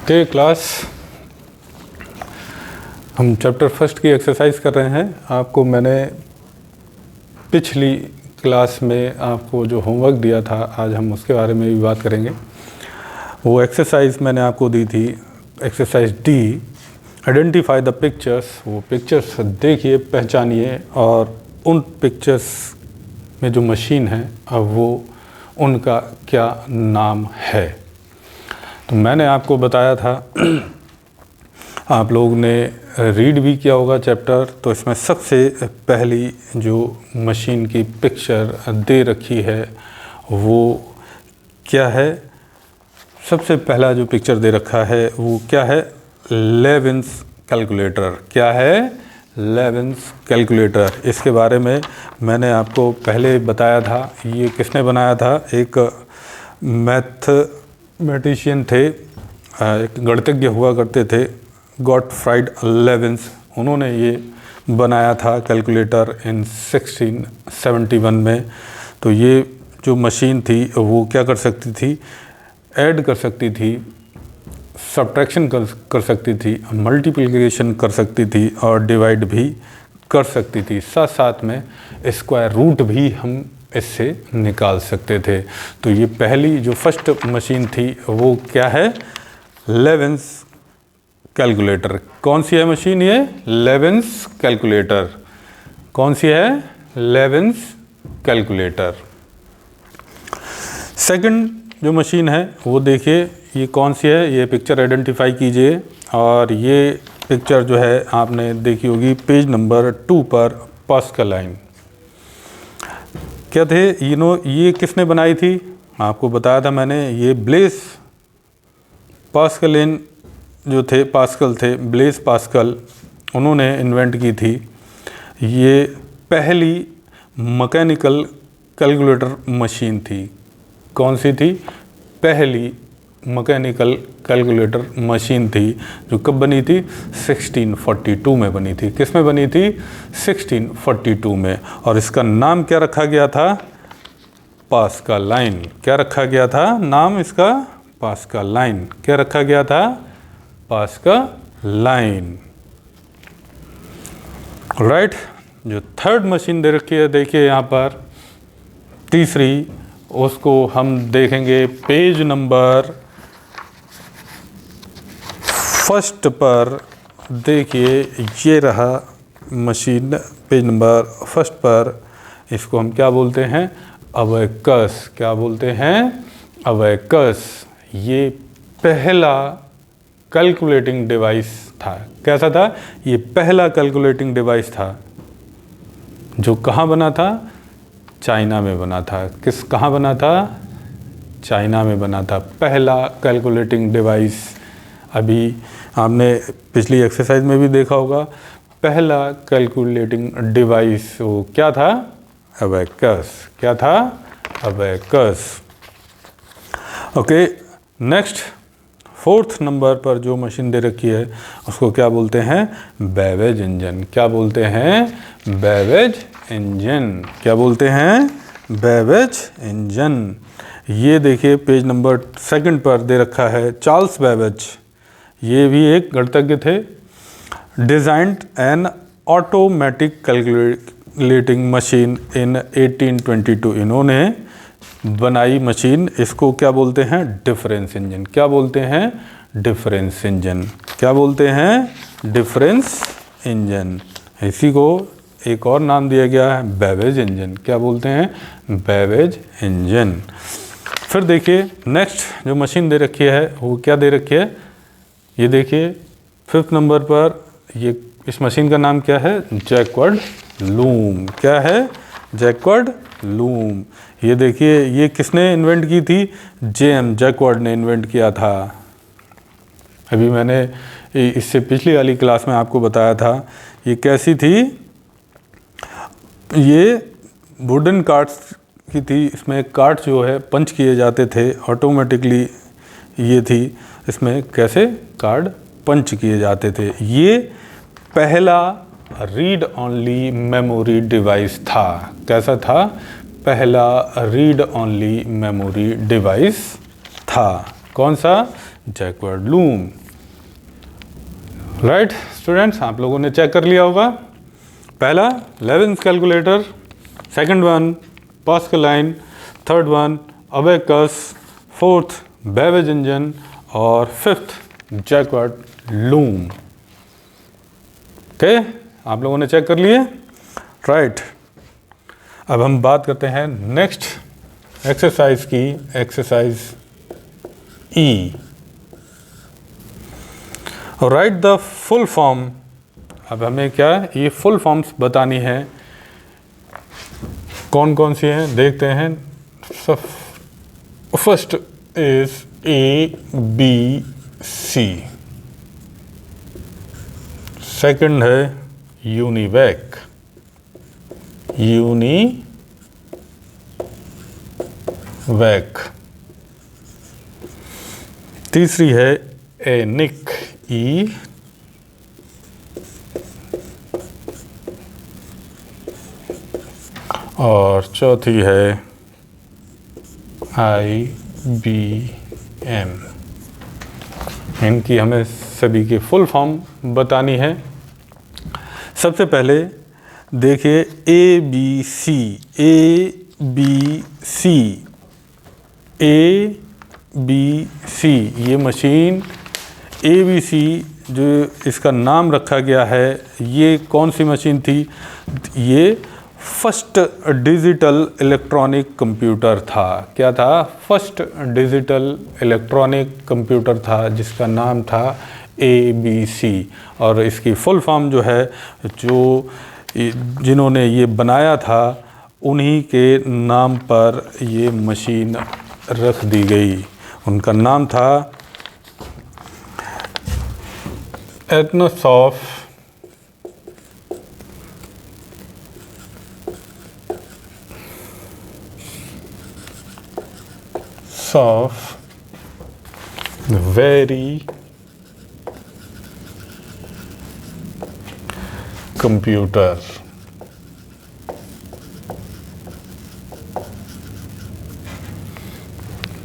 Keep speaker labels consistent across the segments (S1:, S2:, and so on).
S1: Okay class, हम chapter first की exercise कर रहे हैं। आपको मैंने पिछली क्लास में आपको जो होमवर्क दिया था, आज हम उसके बारे में भी बात करेंगे। वो एक्सरसाइज मैंने आपको दी थी, exercise D, identify the pictures. वो पिक्चर्स देखिए, पहचानिए और उन पिक्चर्स में जो मशीन है अब वो उनका क्या नाम है। तो मैंने आपको बताया था, आप लोगों ने रीड भी किया होगा चैप्टर, तो इसमें सबसे पहली जो मशीन की पिक्चर दे रखी है वो क्या है। सबसे पहला जो पिक्चर दे रखा है वो क्या है, लेविन्स कैलकुलेटर। क्या है, लेविन्स कैलकुलेटर। इसके बारे में मैंने आपको पहले बताया था। ये किसने बनाया था, एक मैथमेटिशियन थे, एक गणितज्ञ हुआ करते थे, गॉटफ्राइड लेविन्स। उन्होंने ये बनाया था कैलकुलेटर इन 1671 में। तो ये जो मशीन थी वो क्या कर सकती थी, ऐड कर सकती थी, सब्ट्रैक्शन कर सकती थी, मल्टीप्लिकेशन कर सकती थी और डिवाइड भी कर सकती थी। साथ साथ में स्क्वायर रूट भी हम इससे निकाल सकते थे। तो ये पहली जो फर्स्ट मशीन थी वो क्या है, लेविन्स कैलकुलेटर। कौन सी है मशीन ये, लेविन्स कैलकुलेटर। कौन सी है, लेविन्स कैलकुलेटर। सेकंड जो मशीन है वो देखिए, ये कौन सी है, ये पिक्चर आइडेंटिफाई कीजिए। और ये पिक्चर जो है आपने देखी होगी पेज नंबर 2 पर, पास्कल लाइन। क्या थे ये किसने बनाई थी, आपको बताया था मैंने। ये ब्लेस पास्कल जो थे, पास्कल थे, ब्लेस पास्कल, उन्होंने इन्वेंट की थी। ये पहली मैकेनिकल कैलकुलेटर मशीन थी। कौन सी थी, पहली मैकेनिकल कैलकुलेटर मशीन थी, जो कब बनी थी, 1642 में बनी थी। किस में बनी थी, 1642 में। और इसका नाम क्या रखा गया था, पास्कल लाइन। क्या रखा गया था नाम इसका, पास्कल लाइन। क्या रखा गया था, पास्कल लाइन। राइट। जो थर्ड मशीन दे रखी है देखिए यहाँ पर, तीसरी, उसको हम देखेंगे पेज नंबर फर्स्ट पर। देखिए ये रहा मशीन, पेज नंबर फर्स्ट पर। इसको हम क्या बोलते हैं, अबेकस। क्या बोलते हैं, अबेकस। ये पहला कैलकुलेटिंग डिवाइस था। कैसा था, ये पहला कैलकुलेटिंग डिवाइस था जो कहाँ बना था, चाइना में बना था। कहाँ बना था, चाइना में बना था पहला कैलकुलेटिंग डिवाइस। अभी आपने पिछली एक्सरसाइज में भी देखा होगा, पहला कैलकुलेटिंग डिवाइस वो क्या था, अबेकस। क्या था, abacus. Okay, next fourth number पर जो मशीन दे रखी है उसको क्या बोलते हैं, बेवेज इंजन। क्या बोलते हैं, बेवेज इंजन। क्या बोलते हैं, बेवेज इंजन। ये देखिए पेज नंबर सेकंड पर दे रखा है, चार्ल्स बेवेज। ये भी एक गणितज्ञ थे। Designed an automatic calculating machine in 1822। इन्होंने बनाई मशीन, इसको क्या बोलते हैं, डिफरेंस इंजन। क्या बोलते हैं, डिफरेंस इंजन। क्या बोलते हैं, डिफरेंस इंजन। इसी को एक और नाम दिया गया है, बेवेज इंजन। क्या बोलते हैं, बेवेज इंजन। फिर देखिए नेक्स्ट जो मशीन दे रखी है वो क्या दे रखी है, ये देखिए फिफ्थ नंबर पर। ये इस मशीन का नाम क्या है, जैकवर्ड लूम। क्या है, जैकवर्ड लूम। ये देखिए ये किसने इन्वेंट की थी, जेएम जैकवर्ड ने इन्वेंट किया था। अभी मैंने इससे पिछली वाली क्लास में आपको बताया था। ये कैसी थी, ये वुडन कार्ड्स की थी। इसमें कार्ड जो है पंच किए जाते थे ऑटोमेटिकली। ये थी, इसमें कैसे कार्ड पंच किए जाते थे। ये पहला रीड ओनली मेमोरी डिवाइस था। कैसा था, पहला रीड ओनली मेमोरी डिवाइस था। कौन सा? Jacquard loom. राइट स्टूडेंट्स, आप लोगों ने चेक कर लिया होगा। पहला Leibniz calculator, second one Pascal line, third one abacus, fourth Babbage engine और फिफ्थ जैकवर्ड लूम। ओके, आप लोगों ने चेक कर लिए। राइट, अब हम बात करते हैं नेक्स्ट एक्सरसाइज की, exercise E. Right the full form. अब हमें क्या ये फुल फॉर्म्स बतानी है, कौन कौन सी हैं देखते हैं। फर्स्ट इज ABC, सेकंड है यूनिवैक, तीसरी है एनिक, E, और चौथी है IBM। इनकी हमें सभी की फुल फॉर्म बतानी है। सबसे पहले देखिए ABC, ये मशीन ABC जो इसका नाम रखा गया है, ये कौन सी मशीन थी? ये फर्स्ट डिजिटल इलेक्ट्रॉनिक कंप्यूटर था। क्या था? फर्स्ट डिजिटल इलेक्ट्रॉनिक कंप्यूटर था जिसका नाम था ABC। और इसकी फुल फॉर्म जो है, जो जिन्होंने ये बनाया था उन्हीं के नाम पर ये मशीन रख दी गई। उनका नाम था एटनोसॉफ्ट वेरी कंप्यूटर।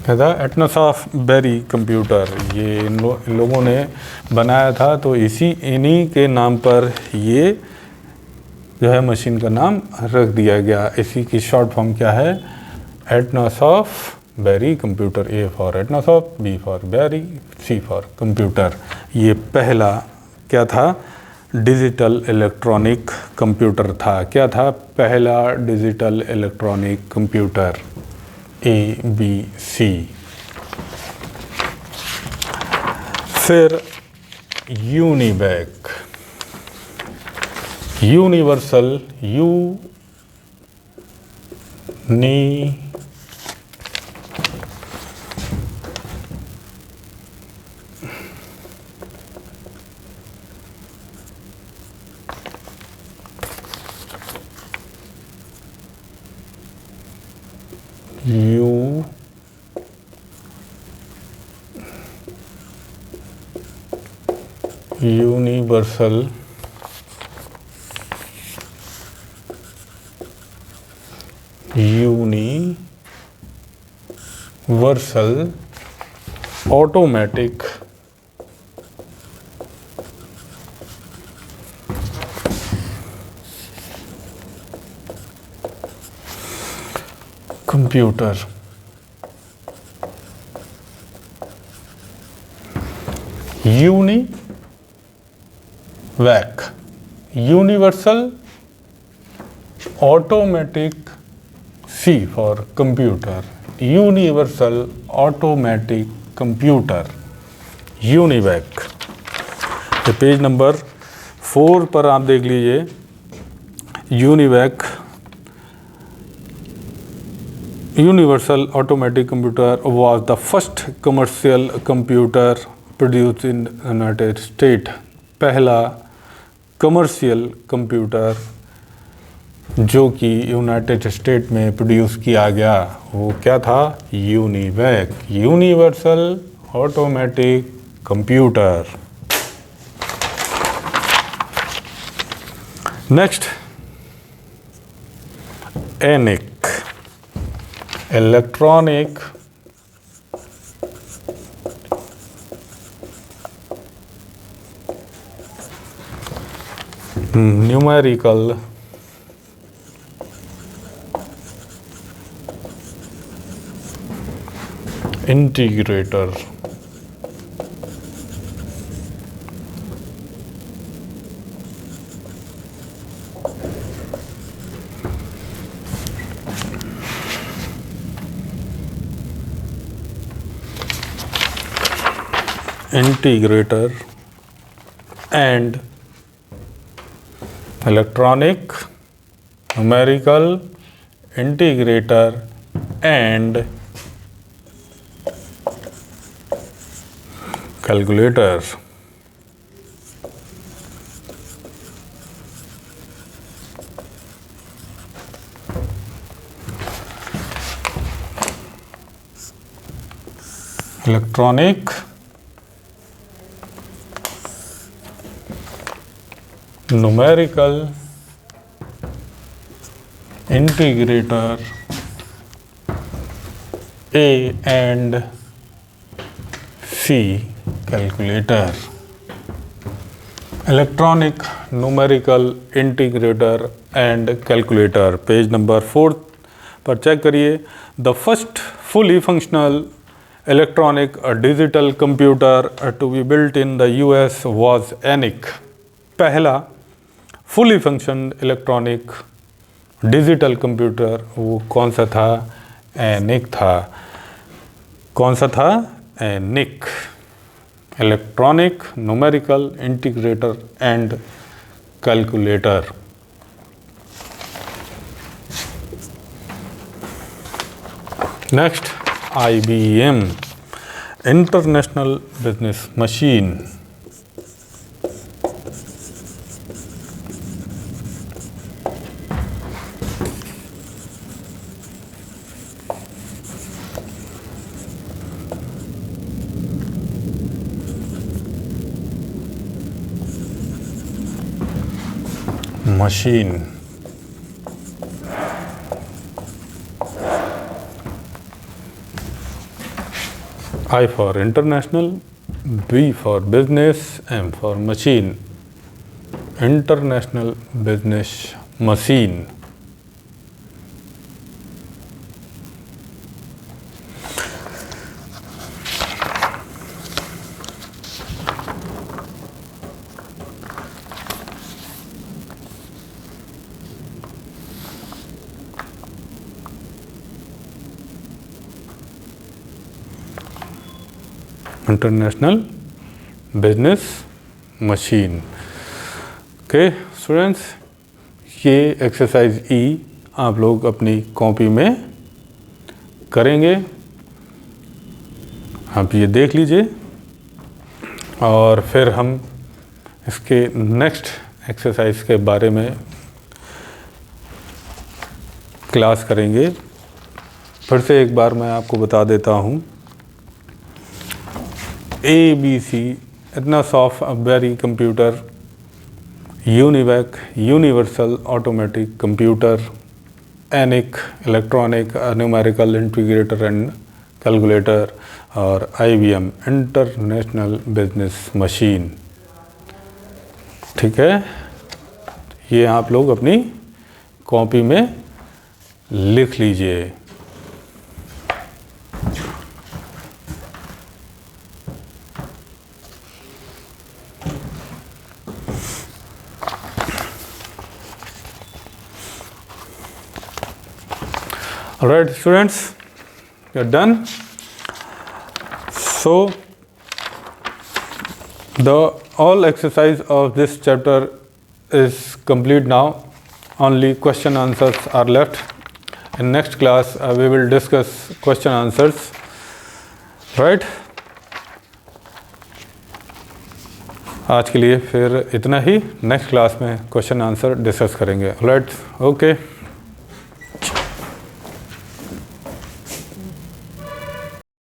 S1: एटनोसॉफ्ट बेरी कंप्यूटर, ये इन लोगों ने बनाया था, तो इन्हीं के नाम पर ये जो है मशीन का नाम रख दिया गया। इसी की शॉर्ट फॉर्म क्या है? Atanasoff Berry computer. A for Atanasoff, B for Berry, C for computer. ये पहला क्या था? डिजिटल इलेक्ट्रॉनिक कंप्यूटर था। क्या था? पहला डिजिटल इलेक्ट्रॉनिक कंप्यूटर, ABC। फिर UNIVAC, universal, universal automatic computer. UNIVAC, universal automatic, C for computer, universal automatic computer, UNIVAC. तो पेज नंबर 4 पर आप देख लीजिए। UNIVAC, universal automatic computer was the first commercial computer produced in United state. पहला commercial computer जो कि United state में produce किया गया, वो क्या था? UNIVAC, universal automatic computer. Next ENIAC, electronic numerical integrator. Integrator and electronic numerical integrator and calculator. Electronic numerical integrator A and C calculator. Electronic numerical integrator and calculator, page number 4 पर check करिए। The first fully functional electronic digital computer to be built in the US was ENIAC। पहला fully function electronic digital computer वो कौन सा था? ENIAC था। कौन सा था? ENIAC, electronic numerical integrator and calculator. Next, IBM international business machine. Machine I for international, B for business, M for machine। International business machine. International business machine. Okay students, ये exercise ई आप लोग अपनी copy में करेंगे। आप ये देख लीजिए और फिर हम इसके नेक्स्ट एक्सरसाइज के बारे में क्लास करेंगे। फिर से एक बार मैं आपको बता देता हूँ। ABC इतना soft very computer, UNIVAC universal automatic computer, ENIAC electronic numerical integrator and calculator और IBM इंटरनेशनल बिजनेस मशीन। ठीक है, ये आप लोग अपनी कॉपी में लिख लीजिए। Alright students, you're done. So the all exercise of this chapter is complete now. Only question answers are left. In next class we will discuss question answers, right? आज के लिए फिर इतना ही। नेक्स्ट क्लास में question answer discuss करेंगे। Right, okay.